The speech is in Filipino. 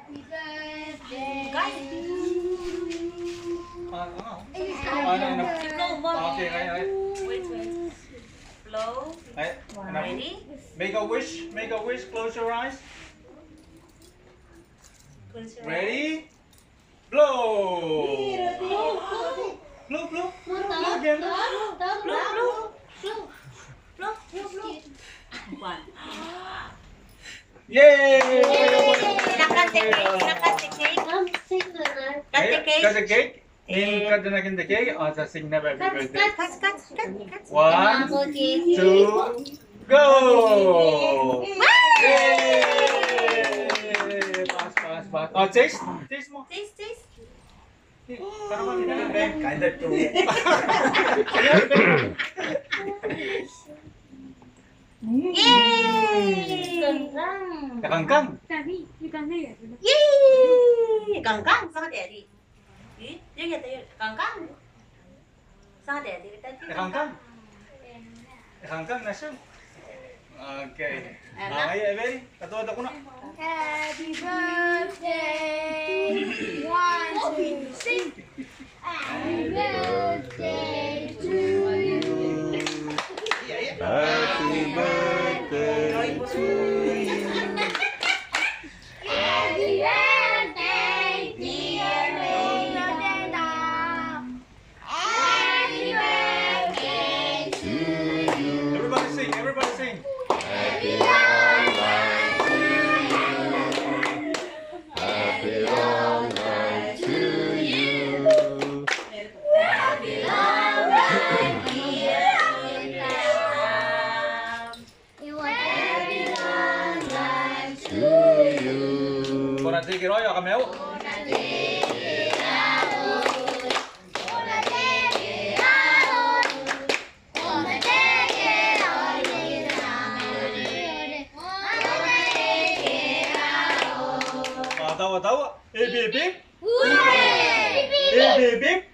Guys. Okay, Wait. Blow. Ready? Make a wish. Make a wish. Close your eyes. Close your eyes. Ready? Blow. Blow, blow. Blow again. Blow. One. Yay! Cut the cake. Cut the cake. In cut the cake. Also sing the happy birthday. Cut. 1, 2, go! Yay! Pass. Oh, taste mo. Taste. Parang mag-ibig. Kind of true. Yay! Nakangkang. Yay! Kangkang sama Daddy. Dia kata kangkang. Sama Daddy tadi. Nakangkang na siya. Okay. Enak. Ay, Evelyn. Katuwad ako na. Happy birthday, one, two, sing. Happy birthday to you. Happy birthday to you. Happy birthday, dear Rita. Happy birthday to you. Everybody sing. Happy long life to you. Happy long life to you. Happy long life, dear Rita. You want happy long life To you. Kung natigil royo, kameo. Tawa. Bip. Hooray! Bip.